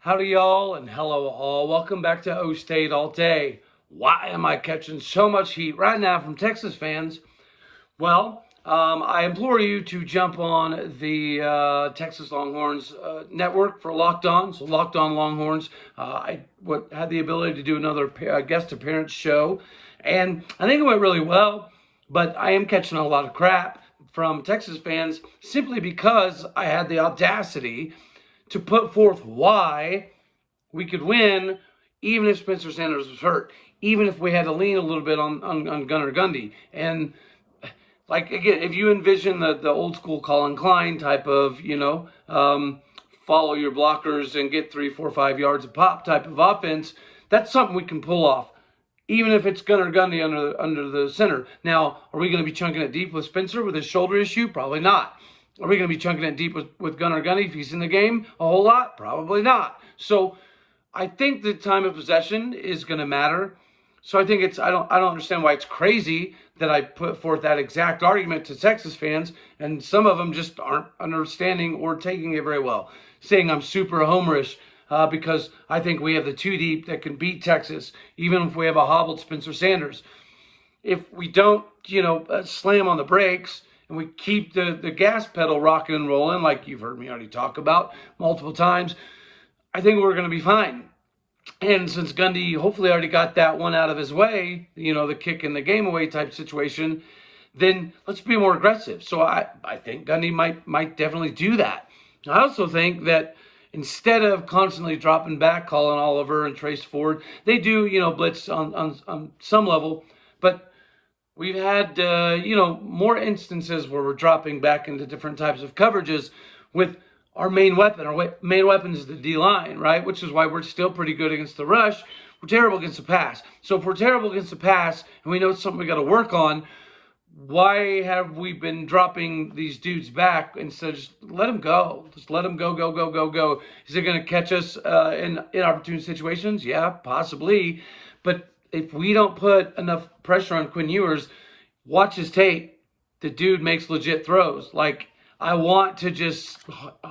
Howdy, y'all, and hello, all. Welcome back to O State All Day. Why am I catching so much heat right now from Texas fans? Well, I implore you to jump on the Texas Longhorns network for Locked On. So, Locked On Longhorns. I had the ability to do another guest appearance show, and I think it went really well. But I am catching a lot of crap from Texas fans simply because I had the audacity to put forth why we could win even if Spencer Sanders was hurt, even if we had to lean a little bit on Gunnar Gundy. And like, again, if you envision the old school Colin Klein type of, follow your blockers and get 3, 4, 5 yards a pop type of offense, that's something we can pull off, even if it's Gunnar Gundy under the center. Now, are we going to be chunking it deep with Spencer with his shoulder issue? Probably not. Are we going to be chunking it deep with Gunnar Gundy if he's in the game a whole lot? Probably not. So I think the time of possession is going to matter. So I think I don't understand why it's crazy that I put forth that exact argument to Texas fans, and some of them just aren't understanding or taking it very well, saying I'm super homerish because I think we have the two deep that can beat Texas, even if we have a hobbled Spencer Sanders. If we don't, slam on the brakes and we keep the gas pedal rocking and rolling, like you've heard me already talk about multiple times, I think we're going to be fine. And since Gundy hopefully already got that one out of his way, the kick in the game away type situation, then let's be more aggressive. So I think Gundy might definitely do that. I also think that instead of constantly dropping back, Colin Oliver and Trace Ford, they do, blitz on some level, but we've had, more instances where we're dropping back into different types of coverages with our main weapon. Our main weapon is the D-line, right? Which is why we're still pretty good against the rush. We're terrible against the pass. So if we're terrible against the pass and we know it's something we got to work on, why have we been dropping these dudes back instead of just let them go? Just let them go. Is it going to catch us in opportune situations? Yeah, possibly. But if we don't put enough pressure on Quinn Ewers, watch his tape. The dude makes legit throws. Like, I want to just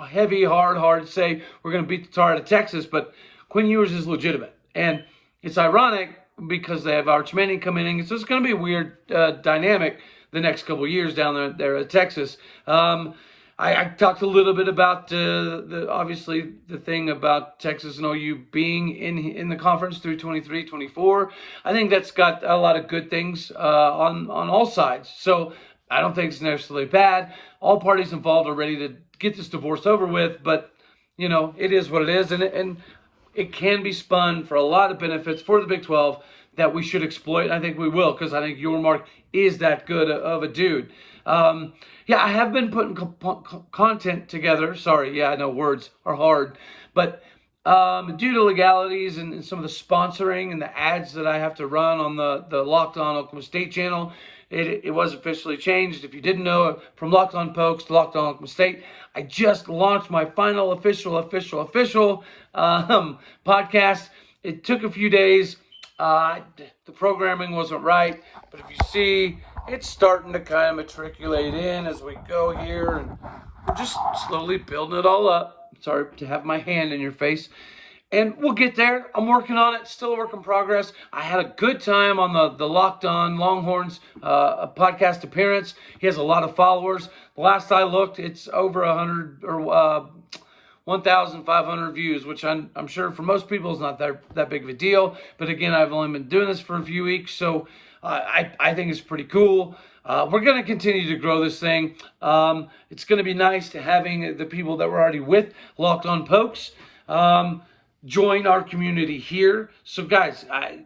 heavy, hard say we're going to beat the tar out of Texas, but Quinn Ewers is legitimate. And it's ironic because they have Arch Manning coming in. So it's going to be a weird dynamic the next couple of years down there at Texas. I talked a little bit about obviously the thing about Texas and OU being in the conference through 23-24. I think that's got a lot of good things on all sides. So I don't think it's necessarily bad. All parties involved are ready to get this divorce over with, but it is what it is, and it can be spun for a lot of benefits for the Big 12 that we should exploit. I think we will, because I think Yormark is that good of a dude. I have been putting content together. Sorry, I know words are hard, but due to legalities and some of the sponsoring and the ads that I have to run on the Locked On Oklahoma State channel, it was officially changed. If you didn't know, from Locked On Pokes to Locked On Oklahoma State, I just launched my final official podcast. It took a few days. The programming wasn't right, but if you see, it's starting to kind of matriculate in as we go here, and we're just slowly building it all up. Sorry to have my hand in your face. And we'll get there. I'm working on it. Still a work in progress. I had a good time on the Locked On Longhorns podcast appearance. He has a lot of followers. The last I looked, it's over 100 or 1,500 views, which I'm sure for most people is not that big of a deal. But again, I've only been doing this for a few weeks, so I think it's pretty cool. We're going to continue to grow this thing. It's going to be nice to having the people that were already with Locked On Pokes join our community here. So guys,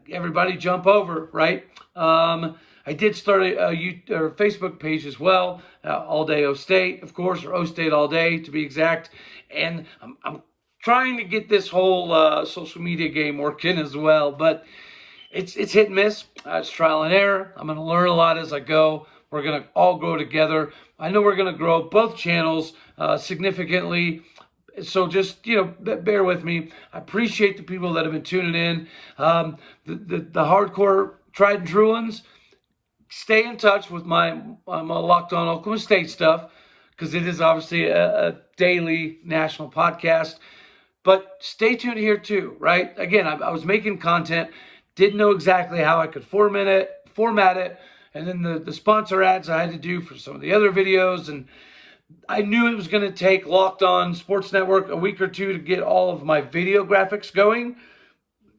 everybody jump over, right? I did start a Facebook page as well, All Day O State, of course, or O State All Day to be exact. And I'm trying to get this whole social media game working as well, but it's hit and miss. It's trial and error. I'm going to learn a lot as I go. We're going to all grow together. I know we're going to grow both channels significantly. So just, bear with me. I appreciate the people that have been tuning in. The hardcore tried and true ones, stay in touch with my Locked On Oklahoma State stuff, because it is obviously a daily national podcast. But stay tuned here too, right? Again, I was making content, didn't know exactly how I could format it, and then the sponsor ads I had to do for some of the other videos, and I knew it was going to take Locked On Sports Network a week or two to get all of my video graphics going.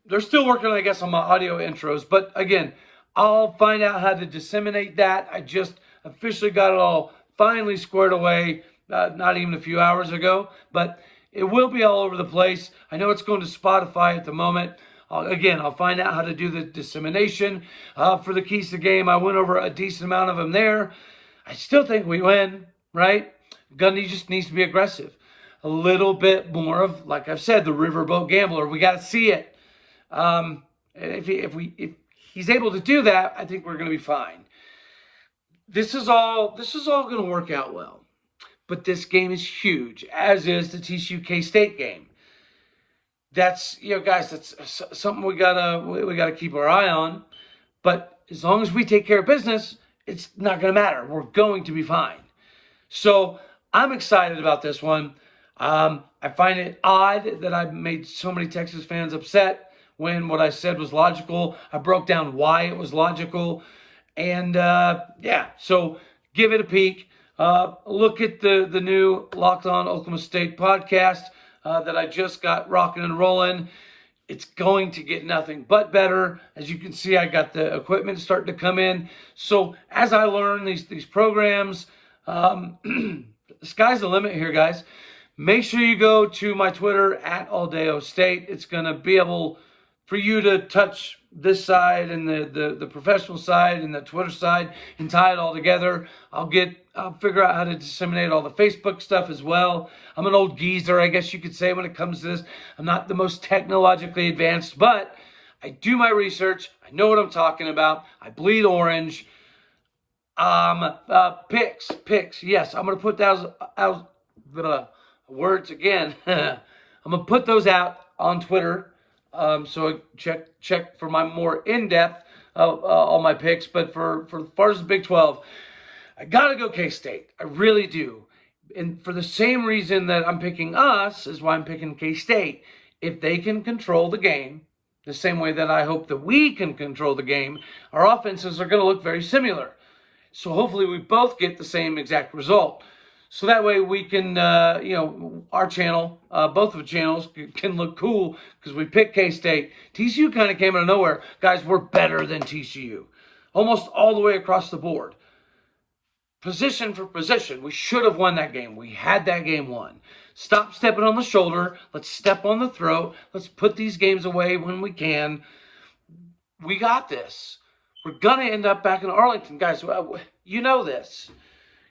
They're still working, I guess, on my audio intros, but again, I'll find out how to disseminate that. I just officially got it all finally squared away, not even a few hours ago, but it will be all over the place. I know it's going to Spotify at the moment. Again, I'll find out how to do the dissemination. For the keys to the game, I went over a decent amount of them there. I still think we win, right? Gundy just needs to be aggressive. A little bit more of, like I've said, the riverboat gambler. We got to see it. If he's able to do that, I think we're going to be fine. This is all going to work out well. But this game is huge, as is the TCU K-State game. That's, guys, that's something we gotta keep our eye on. But as long as we take care of business, it's not going to matter. We're going to be fine. So I'm excited about this one. I find it odd that I've made so many Texas fans upset when what I said was logical. I broke down why it was logical. And, so give it a peek. Look at the new Locked On Oklahoma State podcast that I just got rocking and rolling. It's going to get nothing but better. As you can see, I got the equipment starting to come in. So as I learn these programs, the sky's the limit here, guys. Make sure you go to my Twitter at AllDayOState. It's going to be able for you to touch this side and the professional side and the Twitter side and tie it all together. I'll figure out how to disseminate all the Facebook stuff as well. I'm an old geezer, I guess you could say, when it comes to this. I'm not the most technologically advanced, but I do my research. I know what I'm talking about. I bleed orange. Picks. Yes, I'm going to put those out. Words again. I'm going to put those out on Twitter. So check for my more in-depth all my picks. But for as far as the Big 12, I gotta go K-State. I really do. And for the same reason that I'm picking us is why I'm picking K-State. If they can control the game, the same way that I hope that we can control the game, our offenses are going to look very similar. So hopefully we both get the same exact result. So that way we can, our channel, both of the channels can look cool because we picked K-State. TCU kind of came out of nowhere. Guys, we're better than TCU. Almost all the way across the board. Position for position. We should have won that game. We had that game won. Stop stepping on the shoulder. Let's step on the throat. Let's put these games away when we can. We got this. We're going to end up back in Arlington. Guys, you know this.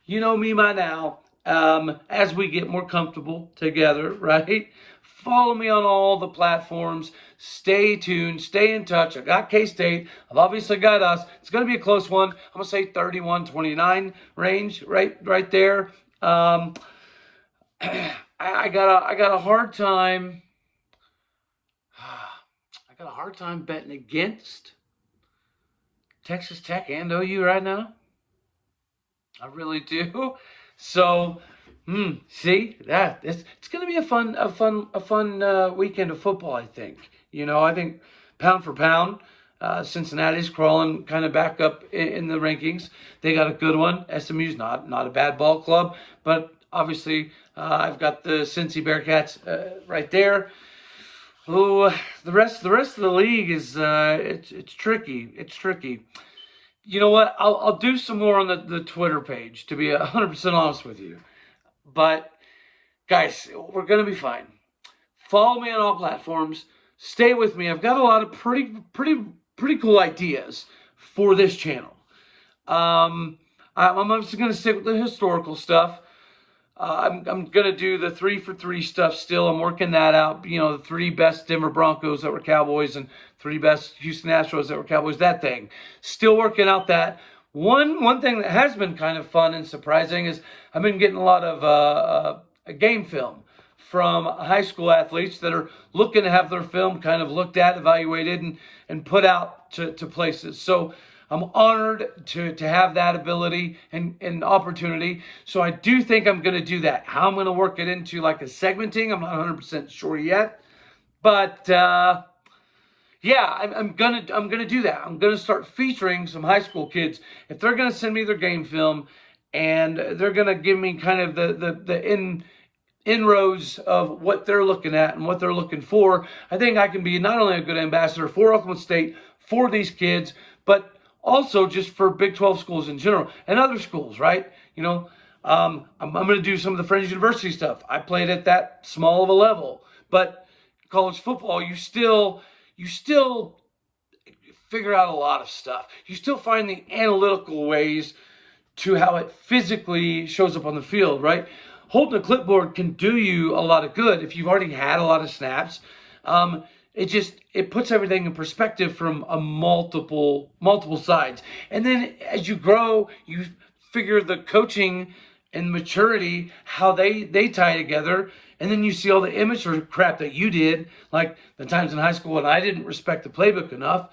You know me by now. As we get more comfortable together, right? Follow me on all the platforms. Stay tuned. Stay in touch. I got K-State. I've obviously got us. It's going to be a close one. I'm going to say 31-29 range, right there. I got a hard time. I got a hard time betting against Texas Tech and OU right now. I really do. So, see that it's going to be a fun weekend of football. I think. I think pound for pound, Cincinnati's crawling kind of back up in the rankings. They got a good one. SMU's not a bad ball club, but obviously I've got the Cincy Bearcats right there. Oh, the rest of the league is it's tricky. It's tricky. You know what? I'll do some more on the Twitter page, to be 100% honest with you. But, guys, we're going to be fine. Follow me on all platforms. Stay with me. I've got a lot of pretty cool ideas for this channel. I'm just going to stick with the historical stuff. I'm going to do the 3-for-3 stuff still. I'm working that out. The 3 best Denver Broncos that were Cowboys and 3 best Houston Astros that were Cowboys. That thing. Still working out that. One thing that has been kind of fun and surprising is I've been getting a lot of game film from high school athletes that are looking to have their film kind of looked at, evaluated, and put out to places. So I'm honored to have that ability and opportunity. So I do think I'm going to do that. How I'm going to work it into like a segmenting, I'm not 100% sure yet. But yeah, I'm gonna do that. I'm gonna start featuring some high school kids. If they're gonna send me their game film, and they're gonna give me kind of the inroads of what they're looking at and what they're looking for, I think I can be not only a good ambassador for Oklahoma State, for these kids, but also just for Big 12 schools in general and other schools, right? You know, I'm going to do some of the Fringe University stuff. I played at that small of a level, but college football, you still figure out a lot of stuff. You still find the analytical ways to how it physically shows up on the field, right? Holding a clipboard can do you a lot of good if you've already had a lot of snaps. It puts everything in perspective from a multiple sides. And then as you grow, you figure the coaching and maturity, how they tie together. And then you see all the immature crap that you did, like the times in high school when I didn't respect the playbook enough.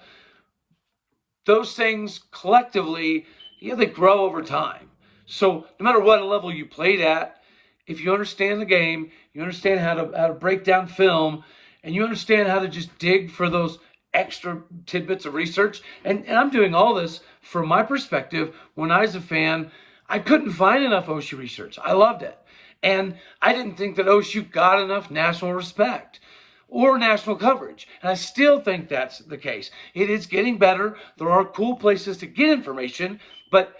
Those things collectively, they grow over time. So no matter what level you played at, if you understand the game, you understand how to break down film, and you understand how to just dig for those extra tidbits of research. And I'm doing all this from my perspective. When I was a fan, I couldn't find enough OSU research. I loved it. And I didn't think that OSU got enough national respect or national coverage. And I still think that's the case. It is getting better. There are cool places to get information. But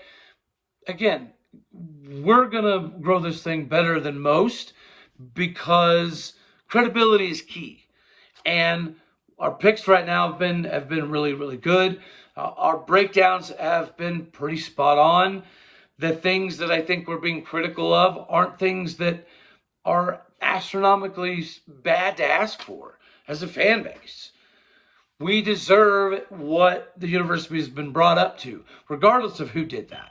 again, we're going to grow this thing better than most because credibility is key. And our picks right now have been really, really good. Our breakdowns have been pretty spot on. The things that I think we're being critical of aren't things that are astronomically bad to ask for as a fan base. We deserve what the university has been brought up to, regardless of who did that.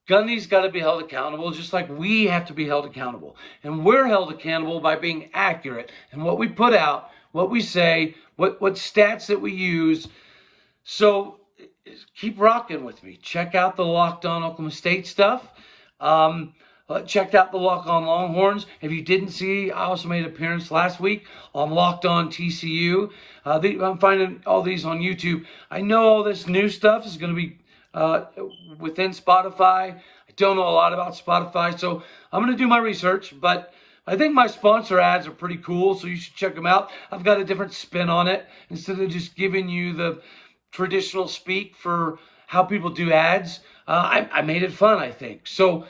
Gundy's got to be held accountable just like we have to be held accountable. And we're held accountable by being accurate in what we put out, what we say, what stats that we use. So keep rocking with me. Check out the Locked On Oklahoma State stuff. Checked out the Locked On Longhorns. If you didn't see, I also made an appearance last week on Locked On TCU. I'm finding all these on YouTube. I know all this new stuff is going to be within Spotify. I don't know a lot about Spotify, so I'm going to do my research, but I think my sponsor ads are pretty cool, so you should check them out. I've got a different spin on it. Instead of just giving you the traditional speak for how people do ads, I made it fun, I think. So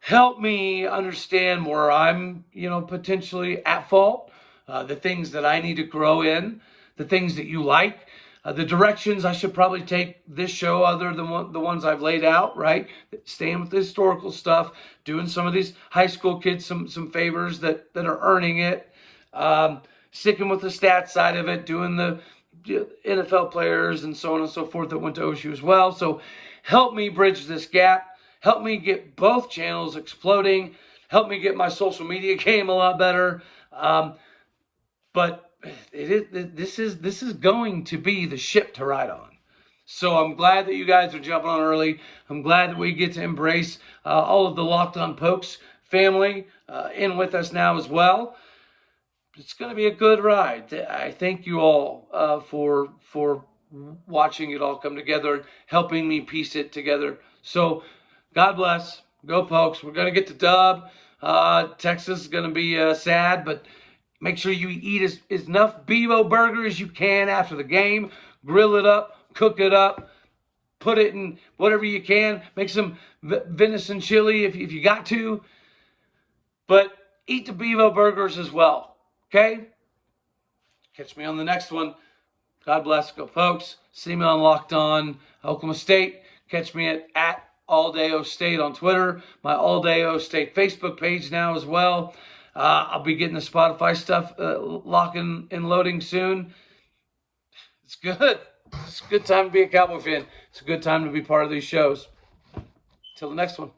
help me understand where I'm, potentially at fault, the things that I need to grow in, the things that you like. The directions I should probably take this show other than the ones I've laid out, right? Staying with the historical stuff, doing some of these high school kids some favors that are earning it, sticking with the stats side of it, doing the NFL players and so on and so forth that went to OSU as well. So help me bridge this gap. Help me get both channels exploding. Help me get my social media game a lot better. But this is going to be the ship to ride on. So I'm glad that you guys are jumping on early. I'm glad that we get to embrace all of the Locked On Pokes family in with us now as well. It's going to be a good ride. I thank you all for watching it all come together and helping me piece it together. So God bless. Go Pokes. We're going to get the dub. Texas is going to be sad, but make sure you eat enough Bevo burger as you can after the game. Grill it up, cook it up, put it in whatever you can. Make some venison chili if you got to. But eat the Bevo burgers as well, okay? Catch me on the next one. God bless. Go Pokes. See me on Locked On Oklahoma State. Catch me at All Day O State on Twitter. My All Day O State Facebook page now as well. I'll be getting the Spotify stuff locking and loading soon. It's good. It's a good time to be a Cowboy fan. It's a good time to be part of these shows. Till the next one.